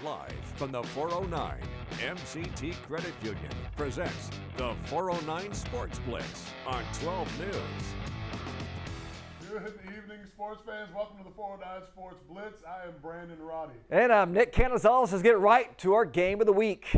Live from the 409, MCT Credit Union presents the 409 Sports Blitz on 12 News. Good evening, sports fans. Welcome to the 409 Sports Blitz. I am Brandon Roddy. And I'm Nick Canizales. Let's get right to our game of the week.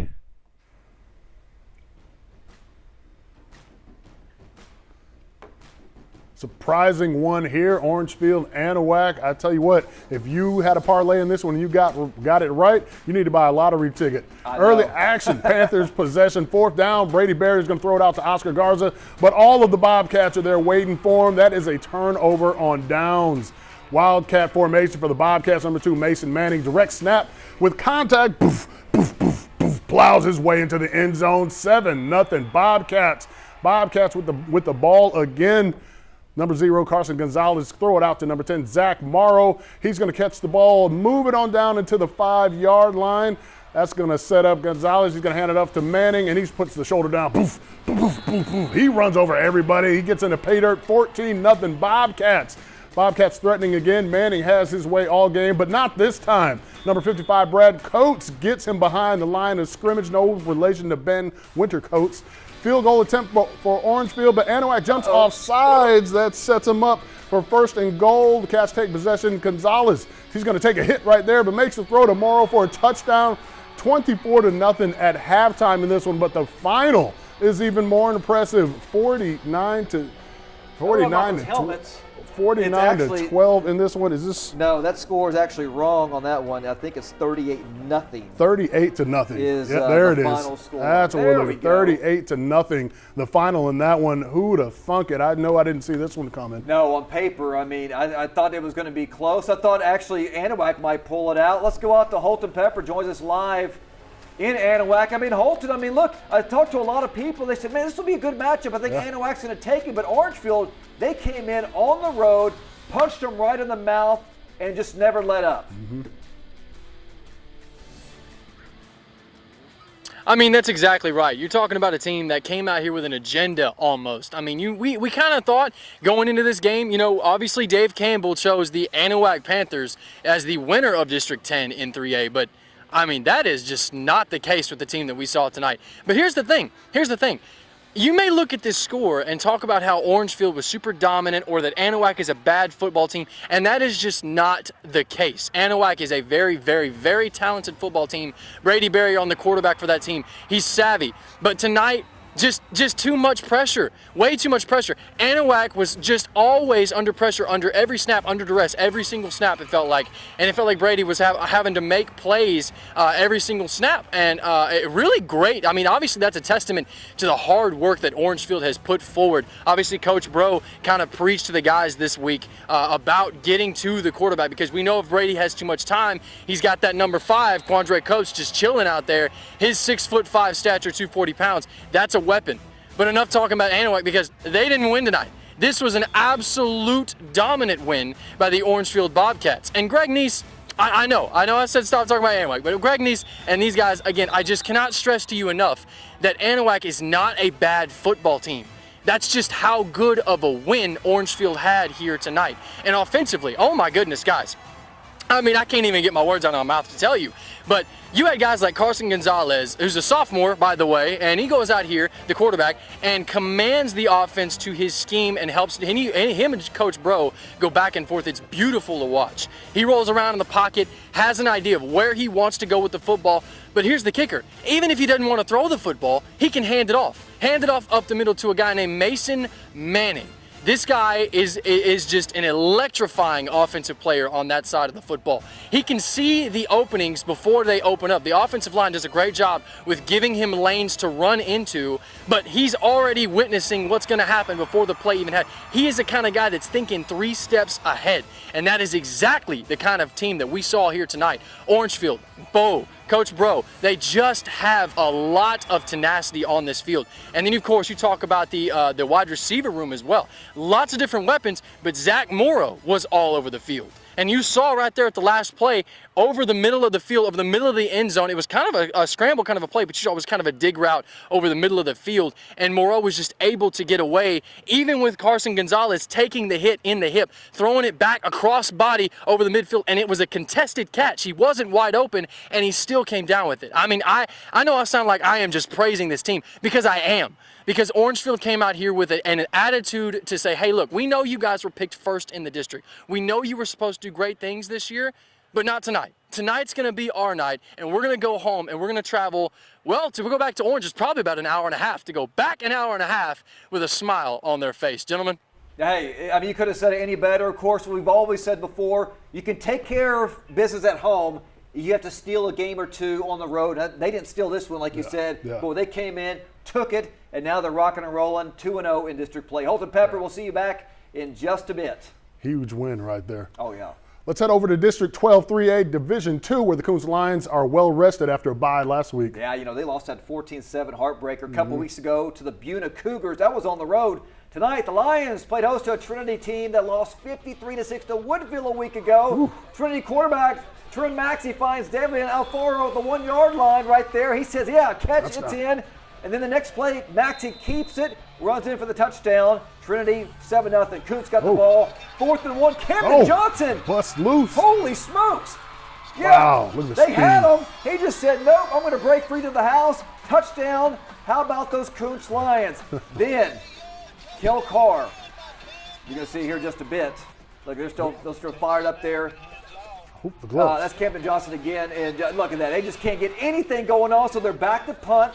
Surprising one here, Orangefield, Anahuac. I tell you what, if you had a parlay in this one and you got it right, you need to buy a lottery ticket. Early action, Panthers possession, fourth down. Brady Berry's going to throw it out to Oscar Garza, but all of the Bobcats are there waiting for him. That is a turnover on downs. Wildcat formation for the Bobcats. Number 2, Mason Manning. Direct snap with contact. Poof, poof, poof, poof. Plows his way into the end zone. 7-0 Bobcats. Bobcats with the ball again. Number 0, Carson Gonzalez, throw it out to number 10, Zach Morrow. He's going to catch the ball, move it on down into the 5-yard line. That's going to set up Gonzalez. He's going to hand it off to Manning, and he puts the shoulder down. Poof, poof, poof, poof. He runs over everybody. He gets into pay dirt. 14-0 Bobcats. Bobcats threatening again. Manning has his way all game, but not this time. Number 55, Brad Coates, gets him behind the line of scrimmage. No relation to Ben Wintercoats. Field goal attempt for Orangefield, but Anahuac jumps off sides. That sets him up for first and goal. The Cats take possession. Gonzalez, he's going to take a hit right there, but makes the throw to Morrow for a touchdown. 24-0 at halftime in this one, but the final is even more impressive. 49 to 12 in this one. Is this? No, that score is actually wrong on that one. I think it's 38-0. 38-0 is there it is. Final score. That's what we're looking. 38-0. The final in that one. Who'd have thunk it? I know I didn't see this one coming. No, on paper, I mean, I thought it was going to be close. I thought actually Anahuac might pull it out. Let's go out to Holton Pepper. Joins us live in Anahuac. I mean, Holton, look, I talked to a lot of people. They said, man, this will be a good matchup. I think Anahuac's going to take it. But Orangefield, they came in on the road, punched them right in the mouth, and just never let up. Mm-hmm. I mean, that's exactly right. You're talking about a team that came out here with an agenda almost. I mean, we kind of thought going into this game, you know, obviously Dave Campbell chose the Anahuac Panthers as the winner of District 10 in 3A, but I mean, that is just not the case with the team that we saw tonight. But here's the thing. You may look at this score and talk about how Orangefield was super dominant or that Anahuac is a bad football team, and that is just not the case. Anahuac is a very, very, very talented football team. Brady Berry on the quarterback for that team. He's savvy. But tonight, just too much pressure, way too much pressure. Anahuac was just always under pressure, under every snap, under duress, every single snap it felt like. And it felt like Brady was having to make plays every single snap. And really great. I mean, obviously that's a testament to the hard work that Orangefield has put forward. Obviously Coach Bro kind of preached to the guys this week about getting to the quarterback, because we know if Brady has too much time, he's got that number 5, Quandre Coates, just chilling out there. His 6'5" stature, 240 pounds. That's a weapon. But enough talking about Anahuac, because they didn't win tonight. This was an absolute dominant win by the Orangefield Bobcats. And Greg Neese, I know I said stop talking about Anahuac, but Greg Neese and these guys, again, I just cannot stress to you enough that Anahuac is not a bad football team. That's just how good of a win Orangefield had here tonight. And offensively, oh my goodness, guys. I mean, I can't even get my words out of my mouth to tell you. But you had guys like Carson Gonzalez, who's a sophomore, by the way, and he goes out here, the quarterback, and commands the offense to his scheme and helps him and Coach Bro go back and forth. It's beautiful to watch. He rolls around in the pocket, has an idea of where he wants to go with the football. But here's the kicker. Even if he doesn't want to throw the football, he can hand it off. Hand it off up the middle to a guy named Mason Manning. This guy is just an electrifying offensive player on that side of the football. He can see the openings before they open up. The offensive line does a great job with giving him lanes to run into, but he's already witnessing what's going to happen before the play even had. He is the kind of guy that's thinking 3 steps ahead, and that is exactly the kind of team that we saw here tonight. Orangefield, Bo, Coach Bro, they just have a lot of tenacity on this field. And then, of course, you talk about the wide receiver room as well. Lots of different weapons, but Zach Morrow was all over the field. And you saw right there at the last play, over the middle of the field, over the middle of the end zone, it was kind of a scramble kind of a play, but you saw it was kind of a dig route over the middle of the field. And Moreau was just able to get away, even with Carson Gonzalez taking the hit in the hip, throwing it back across body over the midfield, and it was a contested catch. He wasn't wide open, and he still came down with it. I mean, I know I sound like I am just praising this team, because I am. Because Orangefield came out here with an attitude to say, hey, look, we know you guys were picked first in the district. We know you were supposed to do great things this year, but not tonight. Tonight's going to be our night, and we're going to go home, and we're going to travel, well, to go back to Orange, it's probably about an hour and a half to go back an hour and a half with a smile on their face. Gentlemen? Hey, I mean, you could have said it any better. Of course, we've always said before, you can take care of business at home. You have to steal a game or two on the road. They didn't steal this one, like you said. Yeah. But they came in, took it, and now they're rocking and rolling, 2-0 in district play. Holton Pepper, we'll see you back in just a bit. Huge win right there. Oh, yeah. Let's head over to District 12 3A Division II, where the Kountze Lions are well rested after a bye last week. Yeah, you know, they lost that 14-7 heartbreaker a couple weeks ago to the Buna Cougars. That was on the road. Tonight, the Lions played host to a Trinity team that lost 53-6 to Woodville a week ago. Ooh. Trinity quarterback Trent Maxey finds Devin Alfaro at the 1 yard line right there. He says, yeah, catch, it's in. And then the next play, Maxey keeps it, runs in for the touchdown. Trinity, 7-0. Kountze got the ball. 4th and 1. Camden Johnson. Bust loose. Holy smokes. Yeah, wow, look at the they speed. had him. He just said, nope, I'm going to break free to the house. Touchdown. How about those Kountze Lions? Then, Kel Carr. You're going to see here just a bit. Look, they're still fired up there. The gloves. That's Camden Johnson again. And look at that. They just can't get anything going on, so they're back to punt.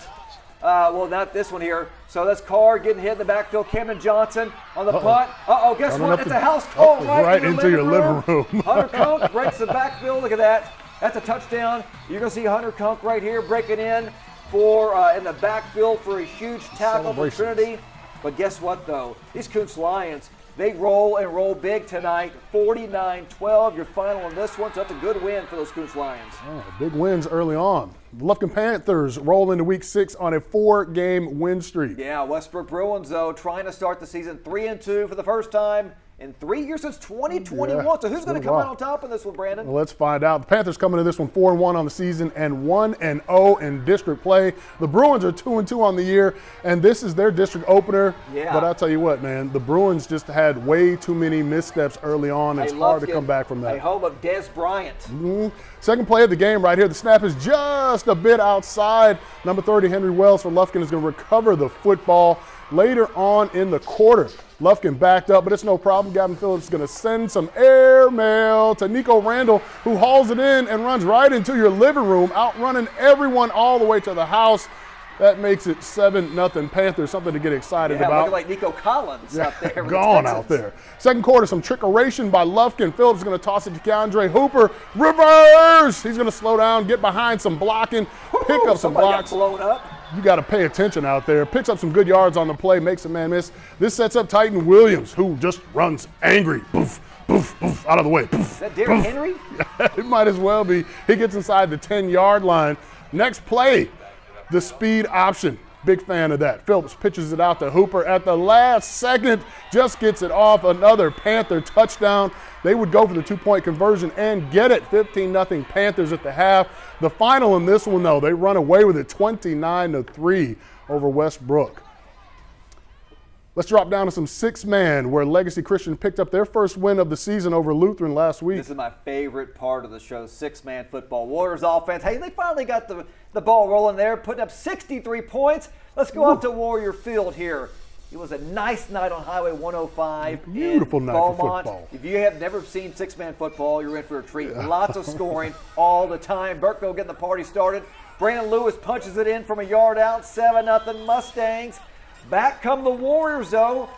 Well, not this one here. So that's Carr getting hit in the backfield. Camden Johnson on the punt. Guess what? It's a house call right into your living room. Hunter Kunk breaks the backfield. Look at that. That's a touchdown. You're going to see Hunter Kunk right here breaking in for in the backfield for a huge tackle for Trinity. But guess what, though? These Kountze Lions, they roll and roll big tonight. 49-12, your final on this one. So that's a good win for those Kountze Lions. Oh, big wins early on. The Lufkin Panthers roll into Week 6 on a 4-game win streak. Yeah, Westbrook Bruins, though, trying to start the season 3-2 for the first time in 3 years since 2021. Yeah, so who's going to come out on top in this one, Brandon? Well, let's find out. The Panthers coming to this one 4-1 on the season and 1-0 in district play. The Bruins are 2-2 on the year, and this is their district opener. Yeah. But I'll tell you what, man, the Bruins just had way too many missteps early on. It's hard to come back from that. A home of Des Bryant. Second play of the game right here. The snap is just a bit outside. Number 30, Henry Wells for Lufkin, is going to recover the football later on in the quarter. Lufkin backed up, but it's no problem. Gavin Phillips is going to send some air mail to Nico Randall, who hauls it in and runs right into your living room, outrunning everyone all the way to the house. That makes it 7-0 Panthers, something to get excited about. Looking like Nico Collins out there. Gone out there. Second quarter, some trickeration by Lufkin. Phillips is going to toss it to Keandre Hooper. Reverse! He's going to slow down, get behind some blocking, pick up some blocks. Got blown up. You got to pay attention out there. Picks up some good yards on the play, makes a man miss. This sets up Titan Williams, who just runs angry. Poof, poof, poof, out of the way. Poof, is that Derrick Henry? It might as well be. He gets inside the 10-yard line. Next play, the speed option. Big fan of that. Phillips pitches it out to Hooper at the last second, just gets it off. Another Panther touchdown. They would go for the 2-point conversion and get it. 15-0 Panthers at the half. The final in this one, though, they run away with it 29-3 over Westbrook. Let's drop down to some 6-man, where Legacy Christian picked up their first win of the season over Lutheran last week. This is my favorite part of the show, 6-man football. Warriors offense. Hey, they finally got the ball rolling there, putting up 63 points. Let's go out to Warrior Field here. It was a nice night on Highway 105 Beautiful in night Beaumont. for football. If you have never seen 6-man football, you're in for a treat. Lots of scoring all the time. Burkeville getting the party started. Brandon Lewis punches it in from a yard out. 7-0 Mustangs. Back come the Warriors, though.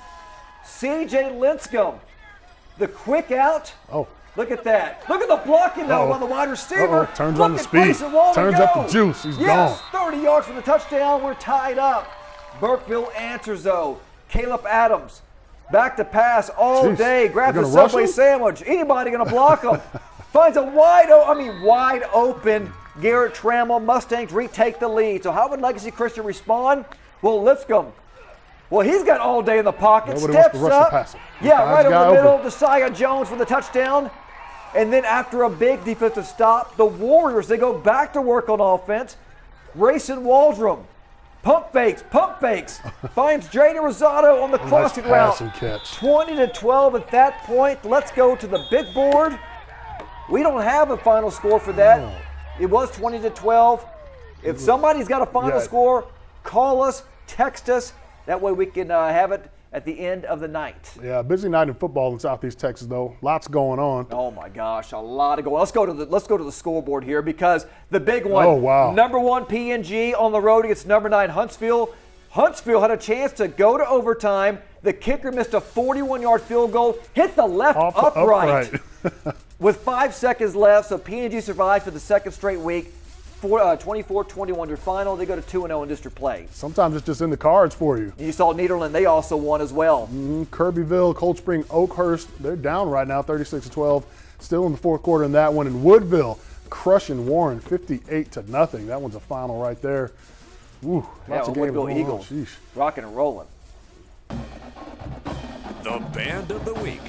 C.J. Linscomb, the quick out. Oh. Look at that. Look at the blocking, though, on the wide receiver. Turns on the speed. Turns up the juice. He's gone. 30 yards for the touchdown. We're tied up. Burkeville answers, though. Caleb Adams, back to pass all day. Grabs a Subway sandwich. Anybody going to block him? Finds a wide open Garrett Trammell. Mustangs retake the lead. So how would Legacy Christian respond? Well, Lipscomb. Well, he's got all day in the pocket. Steps up. The Yeah, right over the middle. Josiah Jones for the touchdown. And then after a big defensive stop, the Warriors, they go back to work on offense. Grayson Waldrum, pump fakes, finds Jaden Rosado on the crossing route. Nice pass and catch. 20-12 at that point. Let's go to the big board. We don't have a final score for that. No. It was 20-12. If somebody's got a final score, call us, text us. That way we can have it at the end of the night. Yeah, busy night in football in Southeast Texas, though. Lots going on. Oh my gosh, a lot of going. Let's go to the scoreboard here because the big one. Oh wow. Number 1 PNG on the road against number 9 Huntsville. Huntsville had a chance to go to overtime. The kicker missed a 41-yard field goal, hit the left upright. With 5 seconds left, so PNG survived for the second straight week. 24-21 their final. They go to 2-0 in district play. Sometimes it's just in the cards for you. And you saw Nederland, they also won as well. Kirbyville, Cold Spring, Oakhurst, they're down right now, 36-12. Still in the fourth quarter in that one. And Woodville crushing Warren, 58-0. That one's a final right there. Woo, lots of games Woodville going Eagles, on. Sheesh. rocking and rolling. The Band of the Week.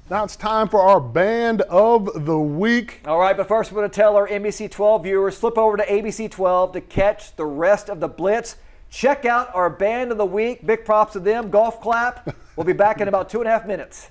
Now it's time for our Band of the Week. All right, but first we're going to tell our NBC 12 viewers, slip over to ABC 12 to catch the rest of the Blitz. Check out our Band of the Week. Big props to them. Golf clap. We'll be back in about 2.5 minutes.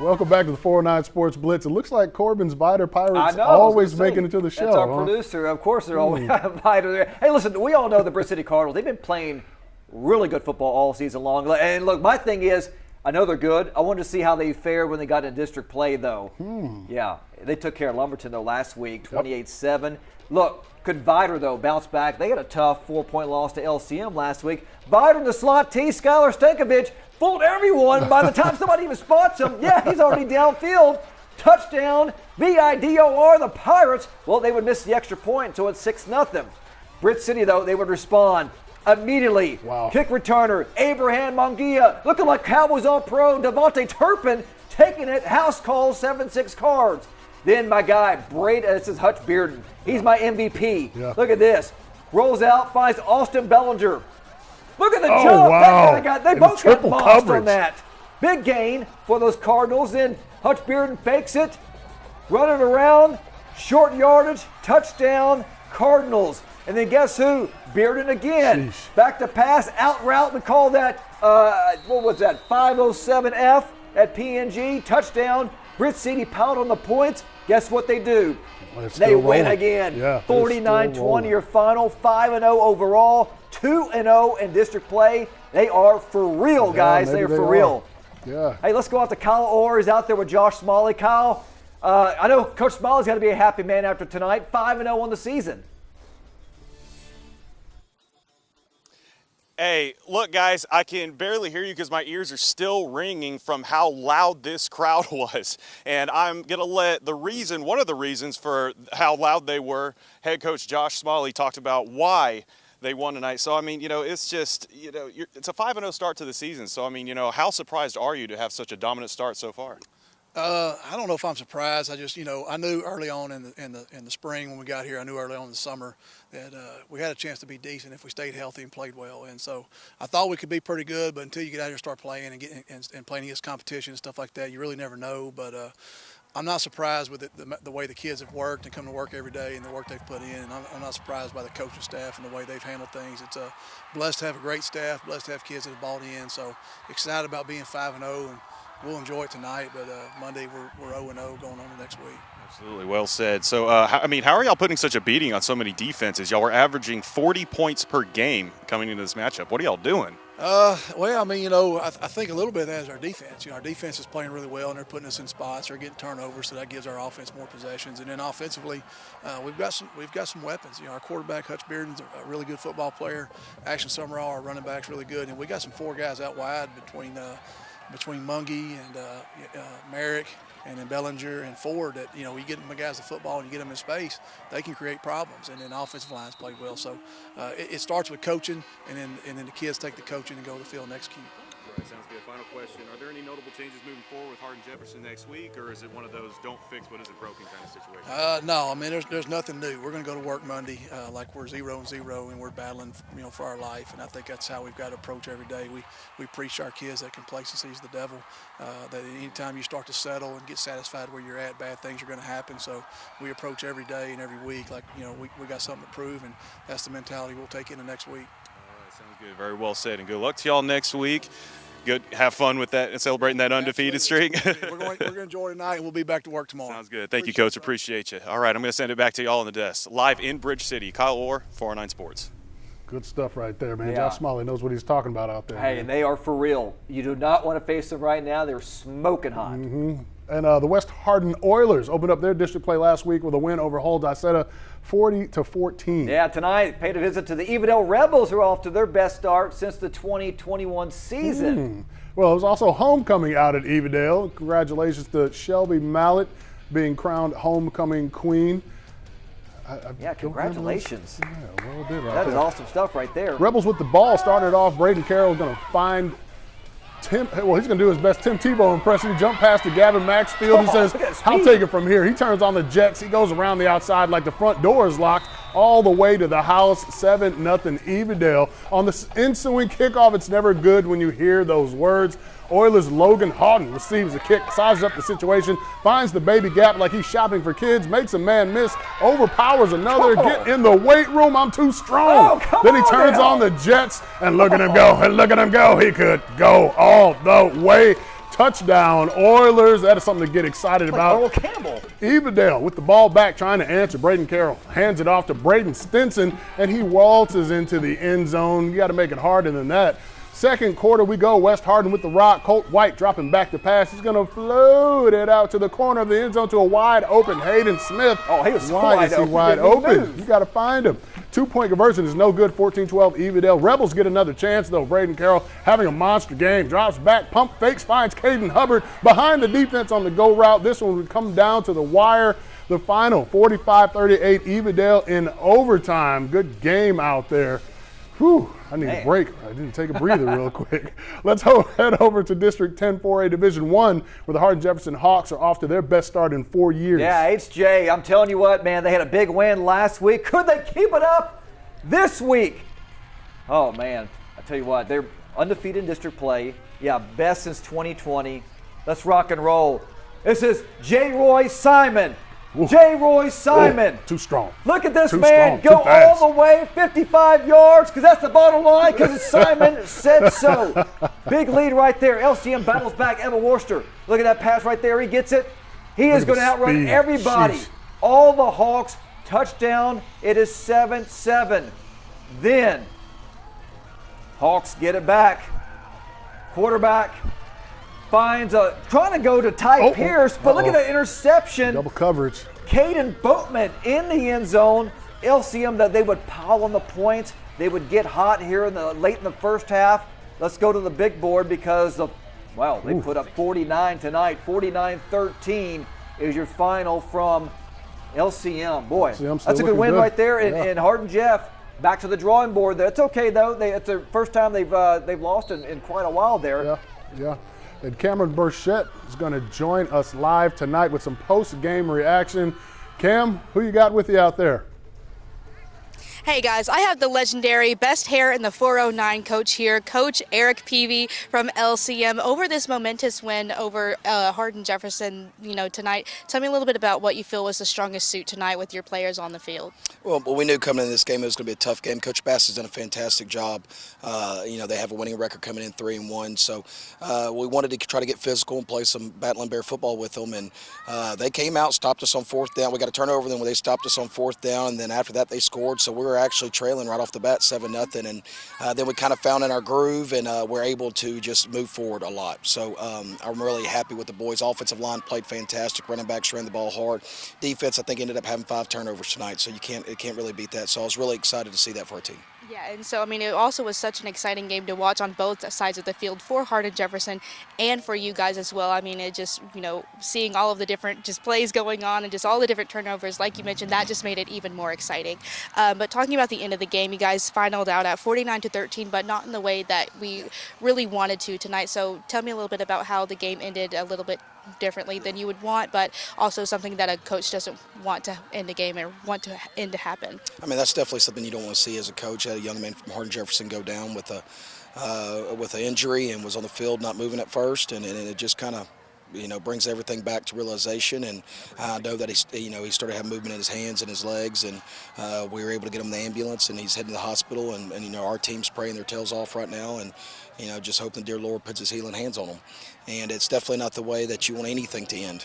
Welcome back to the 409 Sports Blitz. It looks like Corbin's Vidor Pirates always making it to the show. That's our producer. Of course, they're always Vidor there. Hey, listen, we all know the Britt City Cardinals. They've been playing really good football all season long. And look, my thing is, I know they're good. I wanted to see how they fared when they got in district play, though. Yeah, they took care of Lumberton, though, last week, 28-7. Look, could Vidor, though, bounce back? They had a tough 4-point loss to LCM last week. Vidor in the slot T, Skylar Stankovic, fooled everyone. By the time somebody even spots him, yeah, he's already downfield. Touchdown, Vidor, the Pirates. Well, they would miss the extra point, so it's 6-0. Britt City, though, they would respond immediately. Wow. Kick returner, Abraham Mongia, looking like Cowboys All-Pro. Devontae Turpin taking it, house call, 7-6 cards. Then my guy, this is Hutch Bearden. He's my MVP. Yeah. Look at this. Rolls out, finds Austin Bellinger. Look at the Oh, jump. wow. They And both got triple mossed coverage. on that. Big gain for those Cardinals. Then Hutch Bearden fakes it, run it around, short yardage, touchdown, Cardinals. And then guess who? Bearden again. Sheesh. Back to pass, out route. We call that, what was that, 507F at PNG. Touchdown. Britt City pound on the points. Guess what they do? They win again. Yeah, 49-20 your final, 5-0 overall, 2-0 in district play. They are for real, guys. They are for real. Yeah. Hey, let's go out to Kyle Orr. He's out there with Josh Smalley. Kyle, I know Coach Smalley's got to be a happy man after tonight. 5-0 on the season. Hey, look, guys, I can barely hear you because my ears are still ringing from how loud this crowd was. And I'm going to let one of the reasons for how loud they were, head coach Josh Smalley talked about why they won tonight. So, I mean, it's just, it's a 5-0 start to the season. So, I mean, how surprised are you to have such a dominant start so far? I don't know if I'm surprised. I just, I knew early on in the spring when we got here, I knew early on in the summer that we had a chance to be decent if we stayed healthy and played well. And so I thought we could be pretty good, but until you get out here and start playing and playing against competition and stuff like that, you really never know. But I'm not surprised with the way the kids have worked and come to work every day and the work they've put in. And I'm not surprised by the coaching staff and the way they've handled things. It's blessed to have a great staff, blessed to have kids that have bought in. So excited about being 5-0, and we'll enjoy it tonight. But Monday we're 0-0 going on the next week. Absolutely, well said. So, how are y'all putting such a beating on so many defenses? Y'all were averaging 40 points per game coming into this matchup. What are y'all doing? I think a little bit of that is our defense. Our defense is playing really well, and they're putting us in spots. They're getting turnovers, so that gives our offense more possessions. And then offensively, we've got some weapons. Our quarterback Hutch Bearden's a really good football player. Action Summerall, our running back's really good, and we got some 4 guys out wide between Mungie and Merrick and then Bellinger and Ford that, you get them guys the football and you get them in space, they can create problems. And then offensive lines played well. So it starts with coaching, and then the kids take the coaching and go to the field and execute. Right, sounds good. Final question. Are there any notable changes moving forward with Harden-Jefferson next week, or is it one of those don't fix what isn't broken kind of situation? No, there's nothing new. We're going to go to work Monday like we're 0-0 and we're battling, for our life. And I think that's how we've got to approach every day. We preach to our kids that complacency is the devil, that anytime you start to settle and get satisfied where you're at, bad things are going to happen. So we approach every day and every week like, we got something to prove, and that's the mentality we'll take into next week. All right, sounds good. Very well said, and good luck to y'all next week. Good. Have fun with that and celebrating that undefeated streak. We're going to enjoy tonight, and we'll be back to work tomorrow. Sounds good. Thank you, Coach. Appreciate you. All right, I'm going to send it back to y'all on the desk. Live in Bridge City, Kyle Orr, 409 Sports. Good stuff right there, man. Yeah. Josh Smalley knows what he's talking about out there. Hey, man. and they are for real. You do not want to face them right now. They're smoking hot. Mm-hmm. And the West Hardin Oilers opened up their district play last week with a win over Hull-Daisetta, 40-14. Yeah, tonight paid a visit to the Evadale Rebels, who are off to their best start since the 2021 season. Well, it was also homecoming out at Evadale. Congratulations to Shelby Mallett being crowned homecoming queen. Congratulations. Yeah, well did right That there. is awesome stuff right there. Rebels with the ball started off. Braden Carroll going to find Tim. Well, he's going to do his best Tim Tebow impression. He jumped past to Gavin Maxfield. He says, "I'll take it from here." He turns on the jets. He goes around the outside like the front door is locked all the way to the house. 7-0 Evadale. On the ensuing kickoff, it's never good when you hear those words. Oilers' Logan Hardin receives a kick, sizes up the situation, finds the baby gap like he's shopping for kids, makes a man miss, overpowers another. Get in the weight room, I'm too strong. Then he turns on the jets, and look at him go, and look at him go. He could go all the way. Touchdown, Oilers. That is something to get excited about. Earl Campbell. Evadale with the ball back, trying to answer. Braden Carroll hands it off to Braden Stinson, and he waltzes into the end zone. You got to make it harder than that. Second quarter, we go West Hardin with the rock. Colt White dropping back to pass. He's going to float it out to the corner of the end zone to a wide open Hayden Smith. Oh, he was Why is he wide open? You got to find him. 2-point conversion is no good. 14-12 Evadale. Rebels get another chance though. Braden Carroll having a monster game. Drops back, pump fakes, finds Caden Hubbard behind the defense on the go route. This one would come down to the wire. The final 45-38 Evadale in overtime. Good game out there. Whew, I need a break. I didn't take a breather real quick. Let's head over to District 10 4A Division 1, where the Harden-Jefferson Hawks are off to their best start in 4 years. Yeah, HJ, I'm telling you what, man, they had a big win last week. Could they keep it up this week? Oh, man, I tell you what, they're undefeated in district play. Yeah, best since 2020. Let's rock and roll. This is J. Roy Simon J. Roy Simon. Too strong. Look at this Too man strong. go all the way 55 yards, because that's the bottom line, because Simon said so. Big lead right there. LCM battles back. Emma Worcester. Look at that pass right there. He gets it. He is going to outrun speed. everybody. Sheesh. All the Hawks. Touchdown. It is 7-7. Then Hawks get it back. Quarterback finds trying to go to Ty Pierce, but look at the interception. Double coverage. Caden Boatman in the end zone. LCM, that they would pile on the points. They would get hot here late in the first half. Let's go to the big board because they put up 49 tonight. 49-13 is your final from LCM. Boy, that's a good win right there. And Harden-Jeff back to the drawing board. That's okay though. It's the first time they've lost in quite a while there. Yeah. And Cameron Burchett is going to join us live tonight with some post-game reaction. Cam, who you got with you out there? Hey guys, I have the legendary best hair in the 409 coach here, Coach Eric Peavy from LCM, over this momentous win over Harden-Jefferson, tonight. Tell me a little bit about what you feel was the strongest suit tonight with your players on the field. Well, we knew coming into this game it was going to be a tough game. Coach Bass has done a fantastic job. They have a winning record coming in 3-1, so we wanted to try to get physical and play some Battling Bear football with them, and they came out, stopped us on fourth down. We got a turnover then when they stopped us on fourth down, and then after that they scored, so we were actually trailing right off the bat 7-0, and then we kind of found in our groove, and we're able to just move forward a lot. So I'm really happy with the boys. Offensive line played fantastic. Running backs ran the ball hard. Defense, I think, ended up having 5 turnovers tonight, so it can't really beat that. So I was really excited to see that for our team. Yeah, and so, it also was such an exciting game to watch on both sides of the field for Harden-Jefferson and for you guys as well. It just, seeing all of the different just plays going on and just all the different turnovers, like you mentioned, that just made it even more exciting. But talking about the end of the game, you guys finaled out at 49-13, but not in the way that we really wanted to tonight. So tell me a little bit about how the game ended a little bit differently than you would want, but also something that a coach doesn't want to end the game or want to end to happen. That's definitely something you don't want to see as a coach. I had a young man from Harden-Jefferson go down with an injury and was on the field not moving at first, and it just kind of brings everything back to realization. And I know that he started having movement in his hands and his legs, and we were able to get him in the ambulance, and he's heading to the hospital. And our team's praying their tails off right now, and just hoping the dear Lord puts his healing hands on them. And it's definitely not the way that you want anything to end.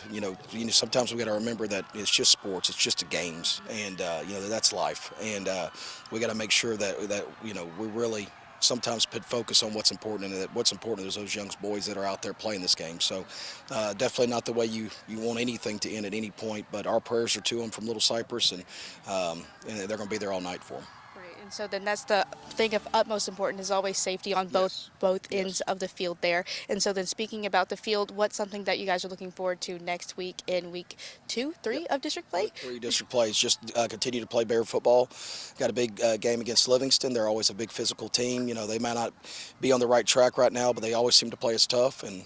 Sometimes we got to remember that it's just sports, it's just games, and that's life. And we got to make sure that we really sometimes put focus on what's important, and that what's important is those young boys that are out there playing this game. So definitely not the way you want anything to end at any point, but our prayers are to them from Little Cypress, and they're going to be there all night for them. And so then that's the thing of utmost importance is always safety on both ends of the field there. And so then speaking about the field, what's something that you guys are looking forward to next week in week 2, 3 of district play? 3 district plays. Just continue to play Bear football. Got a big game against Livingston. They're always a big physical team. They might not be on the right track right now, but they always seem to play us tough. And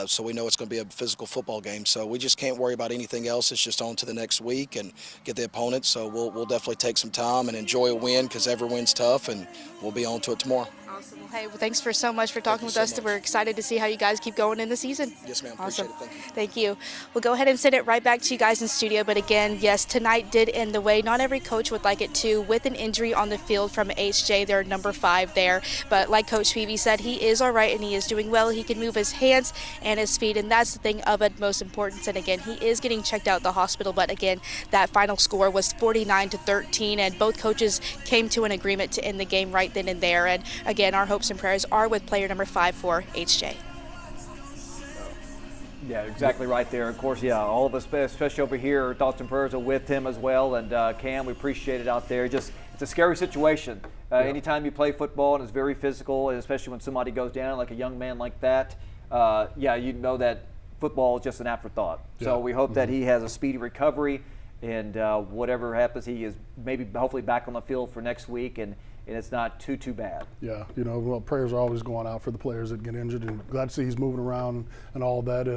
so we know it's going to be a physical football game. So we just can't worry about anything else. It's just on to the next week and get the opponent. So we'll definitely take some time and enjoy a win, because every win's tough, and we'll be on to it tomorrow. Awesome. Well, hey, thanks for so much for talking with us. We're excited to see how you guys keep going in the season. Yes, ma'am. Awesome. Appreciate it. Thank you. We'll go ahead and send it right back to you guys in studio. But again, yes, tonight did end the way not every coach would like it to, with an injury on the field from HJ, their number 5 there. But like Coach Peavy said, he is all right and he is doing well. He can move his hands and his feet, and that's the thing of utmost importance. And again, he is getting checked out at the hospital. But again, that final score was 49-13, and both coaches came to an agreement to end the game right then and there. And again, our hopes and prayers are with player number 5 for HJ. Yeah, exactly right there. Of course, all of us, especially over here, thoughts and prayers are with him as well. And Cam, we appreciate it out there. It's a scary situation. Anytime you play football and it's very physical, and especially when somebody goes down, like a young man like that, you know that football is just an afterthought. Yeah. So we hope that he has a speedy recovery, and whatever happens, he is hopefully back on the field for next week, and it's not too bad. Yeah, prayers are always going out for the players that get injured, and glad to see he's moving around and all that.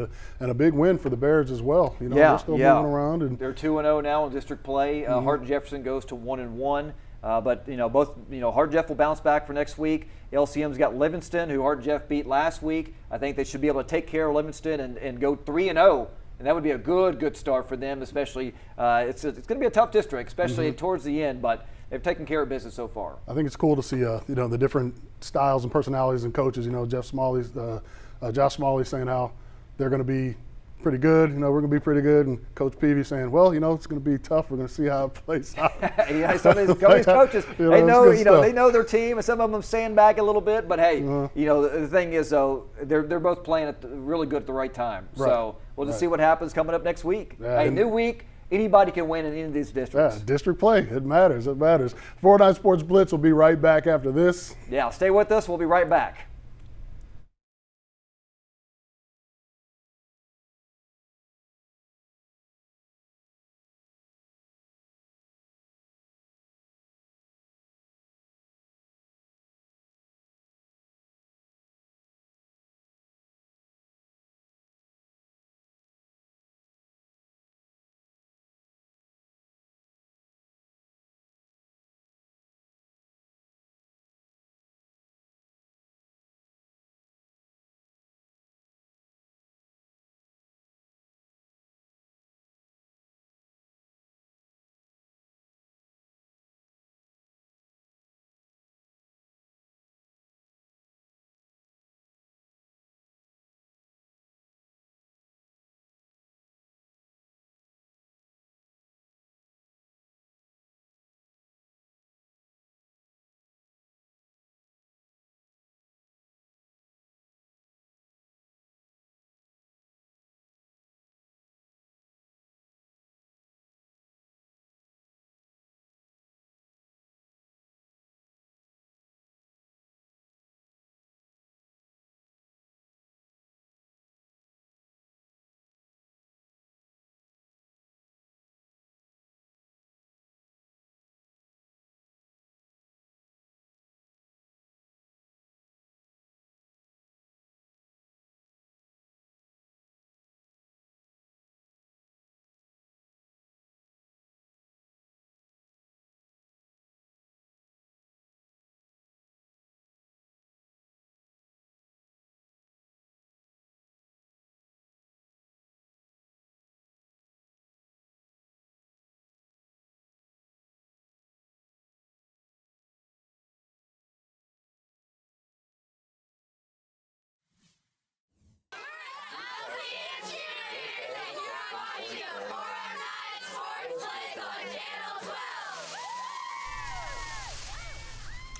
And a big win for the Bears as well. They're still moving around. And they're 2-0 now in district play. Harden-Jefferson goes to 1-1. But both Harden-Jeff will bounce back for next week. LCM's got Livingston, who Harden-Jeff beat last week. I think they should be able to take care of Livingston and go 3-0 And that would be a good start for them, especially it's going to be a tough district, especially towards the end, but they've taken care of business so far. I think it's cool to see, the different styles and personalities and coaches. Josh Smalley saying how they're going to be pretty good. We're going to be pretty good. And Coach Peavy saying, well, it's going to be tough. We're going to see how it plays out. Some of these coaches, they know their team, and some of them sandbag a little bit. But hey, the thing is, though, they're both playing really good at the right time. Right. So we'll just see what happens coming up next week. Yeah, new week. Anybody can win in any of these districts. Yeah, district play. It matters. 409 Sports Blitz will be right back after this. Yeah, stay with us. We'll be right back.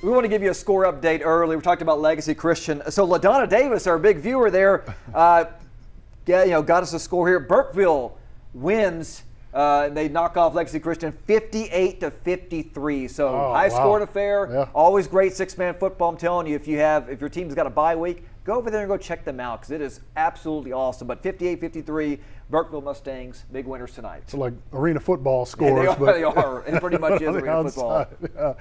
We want to give you a score update early. We talked about Legacy Christian. So LaDonna Davis, our big viewer there, got us a score here. Burkeville wins. They knock off Legacy Christian 58-53. So high-scoring affair. Yeah. Always great six-man football. I'm telling you, if your team's got a bye week, go over there and go check them out because it is absolutely awesome. But 58-53, Burkeville Mustangs, big winners tonight. It's like arena football scores. Yeah, they are. It pretty much is arena football. Yeah.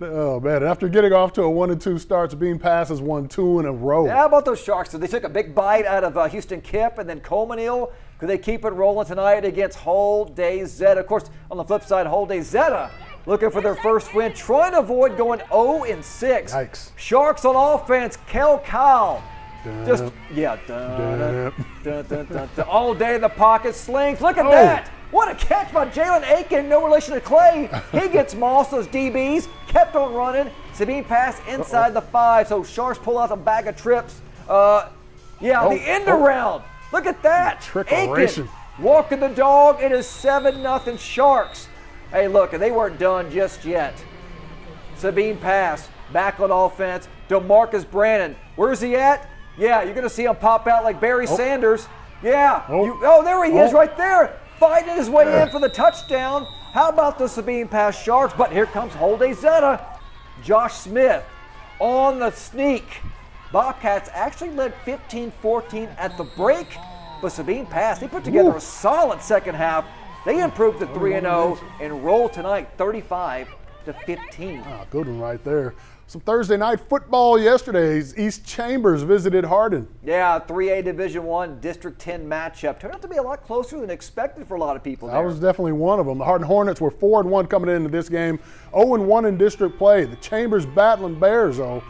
Oh, man. After getting off to a 1-2 start, Sabine passes won 2 in a row. Yeah, how about those Sharks? So they took a big bite out of Houston Kip and then Coleman-Hill. Could they keep it rolling tonight against Hull-Daisetta? Of course, on the flip side, Hull-Daisetta looking for their first win, trying to avoid going 0-6. Yikes. Sharks on offense, Kel Kyle. All day in the pocket, slings. Look at that. What a catch by Jalen Aiken, no relation to Clay. He gets mossed, those DBs, kept on running. Sabine pass inside the 5, so Sharks pull out a bag of trips. The end around. Look at that. Aiken walking the dog. It is 7-0 Sharks. Hey, look, they weren't done just yet. Sabine pass, back on offense. DeMarcus Brandon, where's he at? Yeah, you're going to see him pop out like Barry Sanders. Yeah. There he is right there, fighting his way in for the touchdown. How about the Sabine pass Sharks? But here comes Hull-Daisetta. Josh Smith on the sneak. Bobcats actually led 15-14 at the break, but Sabine pass. They put together a solid second half. They improved to 3-0 and roll tonight 35-15. Good one right there. Some Thursday night football yesterday. East Chambers visited Hardin. Yeah, 3A Division I District 10 matchup. Turned out to be a lot closer than expected for a lot of people there. I was definitely one of them. The Hardin Hornets were 4-1 coming into this game, 0-1 in district play. The Chambers Battling Bears, though,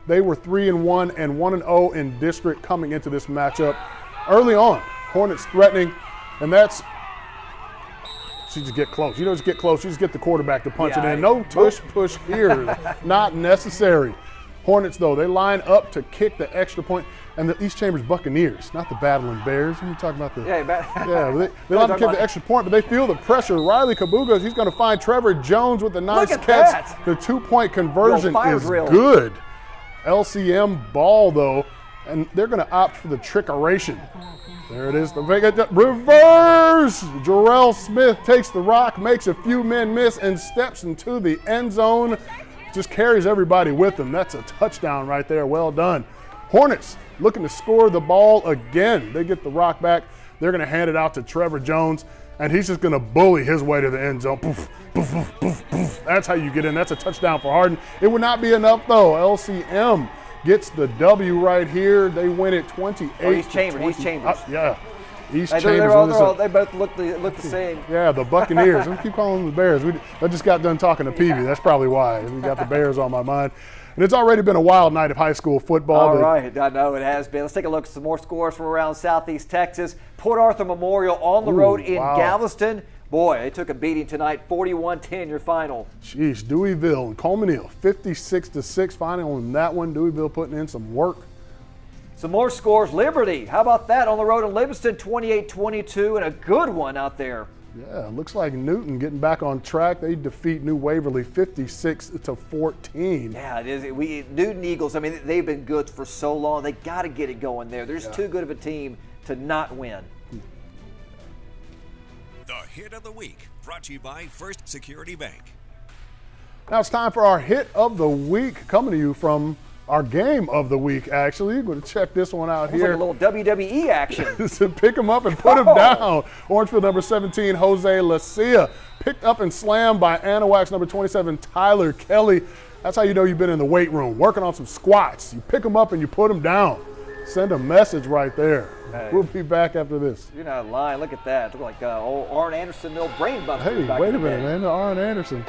they were 3-1 and 1-0 in district coming into this matchup. Early on, Hornets threatening. And that's, she just get close. You don't just get close, you just get the quarterback to punch it in. No tush push here, not necessary. Hornets, though, they line up to kick the extra point. And the East Chambers Buccaneers, not the Battling Bears. When you talk about the they like to kick the extra point, but they feel the pressure. Riley Kabuga, he's going to find Trevor Jones with a nice catch. That. The 2-point conversion is drill. Good. LCM ball, though, and they're going to opt for the trickeration. There it is, the reverse. Jarrell Smith takes the rock, makes a few men miss, and steps into the end zone. Just carries everybody with him. That's a touchdown right there. Well done. Hornets looking to score the ball again. They get the rock back. They're going to hand it out to Trevor Jones, and he's just going to bully his way to the end zone. Poof, poof, poof, poof, poof. That's how you get in. That's a touchdown for Hardin. It would not be enough, though. LCM gets the W right here. They win it 28. East Chambers. Yeah. East Hey, Chambers. they both look the same. Yeah, the Buccaneers. I keep calling them the Bears. I just got done talking to Peavy. That's probably why. We got the Bears on my mind. And it's already been a wild night of high school football. All right, I know it has been. Let's take a look at some more scores from around Southeast Texas. Port Arthur Memorial on the road in Galveston. Boy, they took a beating tonight, 41-10 your final. Jeez, Deweyville and Coleman-Hill, 56-6 final in that one. Deweyville putting in some work. Some more scores. Liberty, how about that on the road in Livingston, 28-22, and a good one out there. Yeah, looks like Newton getting back on track. They defeat New Waverly 56-14. Yeah, it is. Newton Eagles, I mean, they've been good for so long. They got to get it going there. They're just too good of a team to not win. The Hit of the Week, brought to you by First Security Bank. Now it's time for our Hit of the Week, coming to you from our Game of the Week, actually. We're going to check this one out here. Like a little WWE action. So pick him up and put him down. Orangefield number 17, Jose Lacia. Picked up and slammed by Anahuac's number 27, Tyler Kelly. That's how you know you've been in the weight room, working on some squats. You pick him up and you put him down. Send a message right there. Hey. We'll be back after this. You're not lying. Look at that. Look like old Arn Anderson, little brain buster. Hey, wait a minute, man. Arn Anderson.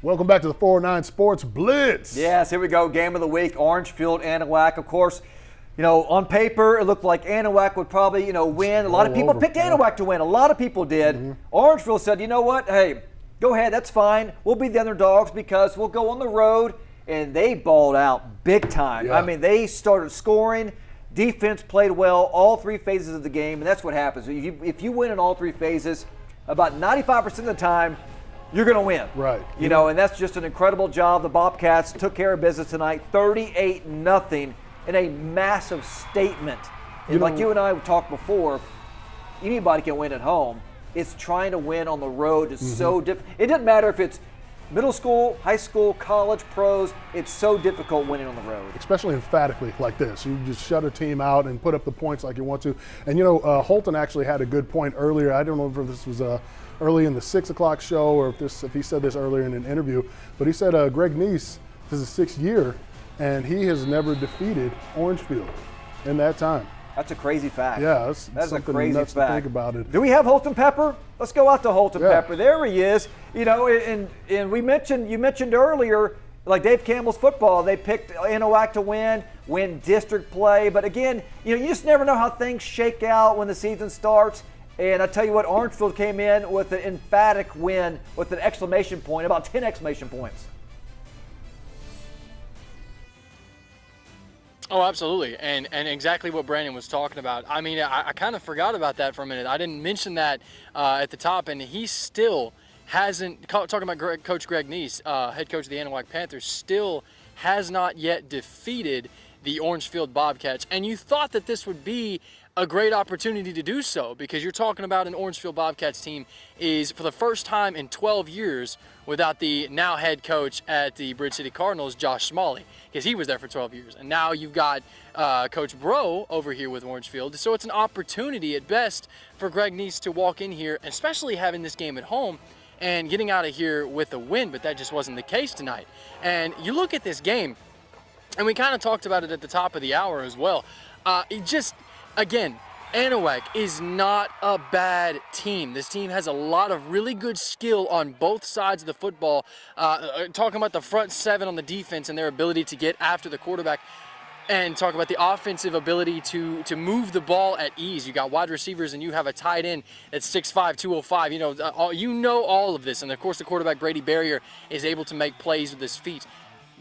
Welcome back to the 409 Sports Blitz. Yes, here we go. Game of the week, Orangefield, Anahuac. Of course, on paper, it looked like Anahuac would probably, win. A lot of people picked Anahuac to win. A lot of people did. Orangefield said, you know what? Hey, go ahead. That's fine. We'll be the underdogs because we'll go on the road. And they balled out big time. Yeah. I mean, they started scoring. Defense played well all three phases of the game, and that's what happens. If you win in all three phases, about 95% of the time, you're going to win. Right. And that's just an incredible job. The Bobcats took care of business tonight, 38-0, in a massive statement. And like you and I talked before, anybody can win at home. It's trying to win on the road is so difficult. It doesn't matter if it's middle school, high school, college, pros, it's so difficult winning on the road. Especially emphatically like this. You just shut a team out and put up the points like you want to. And, Holton actually had a good point earlier. I don't know if this was early in the 6 o'clock show or if he said this earlier in an interview. But he said Greg Neese, this is his 6th year, and he has never defeated Orangefield in that time. That's a crazy fact. Yeah, that's a crazy nuts fact. To think about it. Do we have Holton Pepper? Let's go out to Holton Pepper. There he is. And you mentioned earlier, like Dave Campbell's football, they picked Anahuac to win district play. But again, you just never know how things shake out when the season starts. And I tell you what, Orangefield came in with an emphatic win with an exclamation point, about 10 exclamation points. Oh, absolutely, and exactly what Brandon was talking about. I mean, I kind of forgot about that for a minute. I didn't mention that at the top, and he still hasn't, talking about Coach Greg Neese, head coach of the Anahuac Panthers, still has not yet defeated the Orangefield Bobcats. And you thought that this would be a great opportunity to do so, because you're talking about an Orangefield Bobcats team is for the first time in 12 years without the now head coach at the Bridge City Cardinals, Josh Smalley, because he was there for 12 years. And now you've got Coach Bro over here with Orangefield. So it's an opportunity at best for Greg Neese to walk in here, especially having this game at home and getting out of here with a win, but that just wasn't the case tonight. And you look at this game, and we kind of talked about it at the top of the hour as well. Again, Anahuac is not a bad team. This team has a lot of really good skill on both sides of the football. Talking about the front seven on the defense and their ability to get after the quarterback, and talk about the offensive ability to move the ball at ease. You got wide receivers and you have a tight end that's 6'5", 205. You know all of this. And, of course, the quarterback, Brady Barrier, is able to make plays with his feet.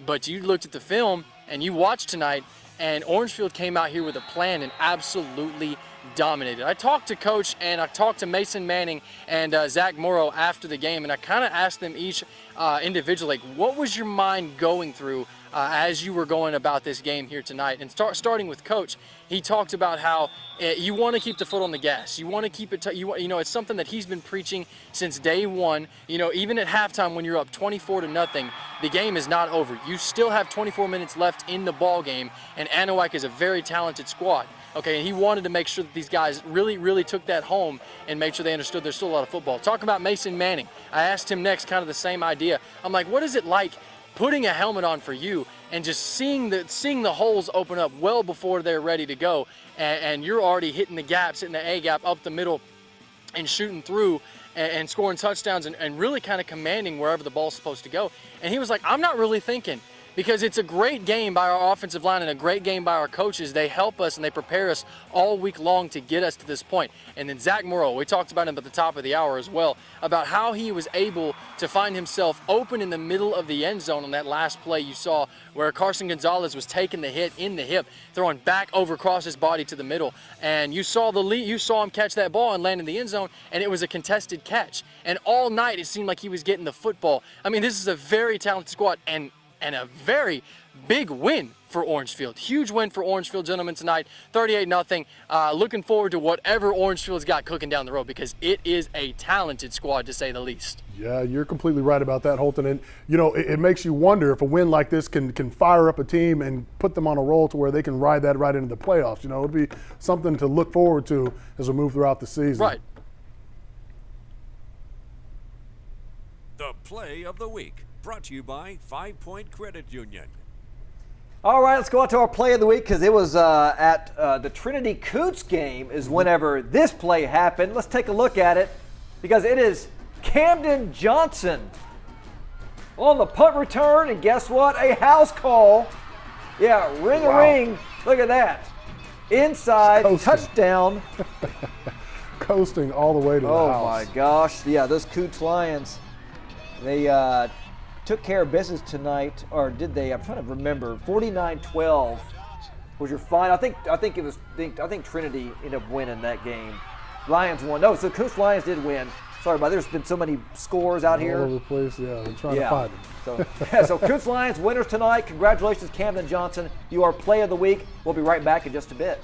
But you looked at the film and you watched tonight, and Orangefield came out here with a plan and absolutely dominated. I talked to Coach and I talked to Mason Manning and Zach Morrow after the game, and I kind of asked them each individually, what was your mind going through as you were going about this game here tonight? And starting with Coach, he talked about how you want to keep the foot on the gas. You want to keep it, it's something that he's been preaching since day one. Even at halftime when you're up 24-0, the game is not over. You still have 24 minutes left in the ball game, and Anahuac is a very talented squad. Okay, and he wanted to make sure that these guys really, really took that home and made sure they understood there's still a lot of football. Talk about Mason Manning. I asked him next kind of the same idea. I'm like, what is it like putting a helmet on for you and just seeing the holes open up well before they're ready to go, and you're already hitting the gaps, hitting the A-gap up the middle and shooting through and scoring touchdowns and really kind of commanding wherever the ball's supposed to go. And he was like, I'm not really thinking, because it's a great game by our offensive line and a great game by our coaches. They help us and they prepare us all week long to get us to this point. And then Zach Morrow, we talked about him at the top of the hour as well, about how he was able to find himself open in the middle of the end zone on that last play you saw, where Carson Gonzalez was taking the hit in the hip, throwing back over across his body to the middle. And you saw him catch that ball and land in the end zone, and it was a contested catch. And all night it seemed like he was getting the football. I mean, this is a very talented squad, and a very big win for Orangefield. Huge win for Orangefield, gentlemen, tonight, 38-0. Looking forward to whatever Orangefield's got cooking down the road, because it is a talented squad, to say the least. Yeah, you're completely right about that, Holton. And, it makes you wonder if a win like this can fire up a team and put them on a roll to where they can ride that right into the playoffs. It'll be something to look forward to as we move throughout the season. Right. The play of the week, brought to you by 5 Point Credit Union. All right, let's go out to our play of the week, because it was at the Trinity Kountze game is whenever this play happened. Let's take a look at it, because it is Camden Johnson on the punt return, and guess what? A house call. Yeah, ring-a-ring. Look at that. Inside, touchdown. Coasting all the way to the house. Oh, my gosh. Yeah, those Kountze Lions, they took care of business tonight, or did they? I'm trying to remember. 49-12 was your final. I think Trinity ended up winning that game. Lions won. No, so Kountze Lions did win. Sorry, but there's been so many scores out here. All over the place, yeah. They're trying to find them. So Kountze Lions winners tonight. Congratulations, Camden Johnson. You are Play of the Week. We'll be right back in just a bit.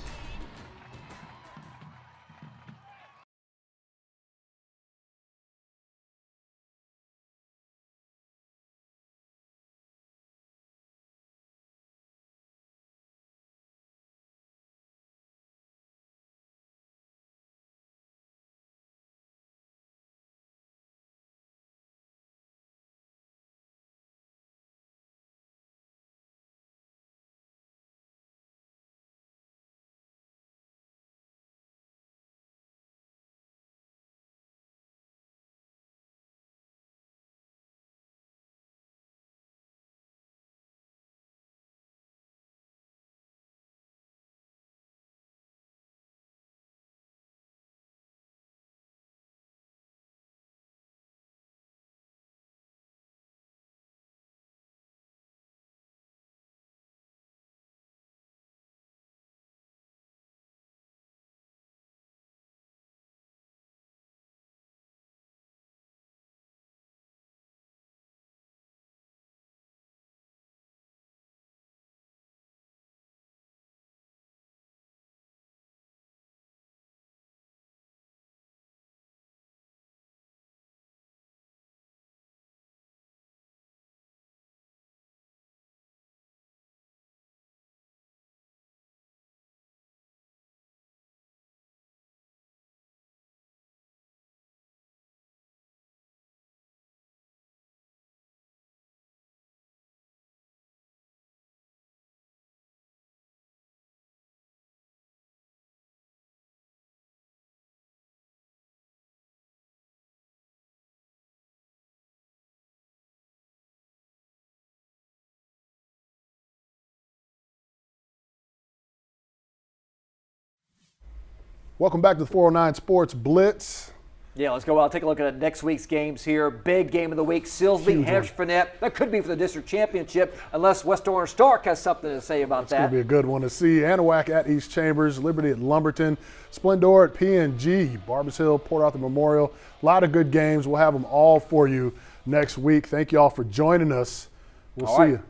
Welcome back to the 409 Sports Blitz. Yeah, let's go out and take a look at next week's games here. Big game of the week, Silsbee, Hampshire-Finette. That could be for the district championship unless West Orange Stark has something to say about that. It's going to be a good one to see. Anahuac at East Chambers, Liberty at Lumberton, Splendor at P&G, Barbers Hill, Port Arthur Memorial. A lot of good games. We'll have them all for you next week. Thank you all for joining us. We'll see you.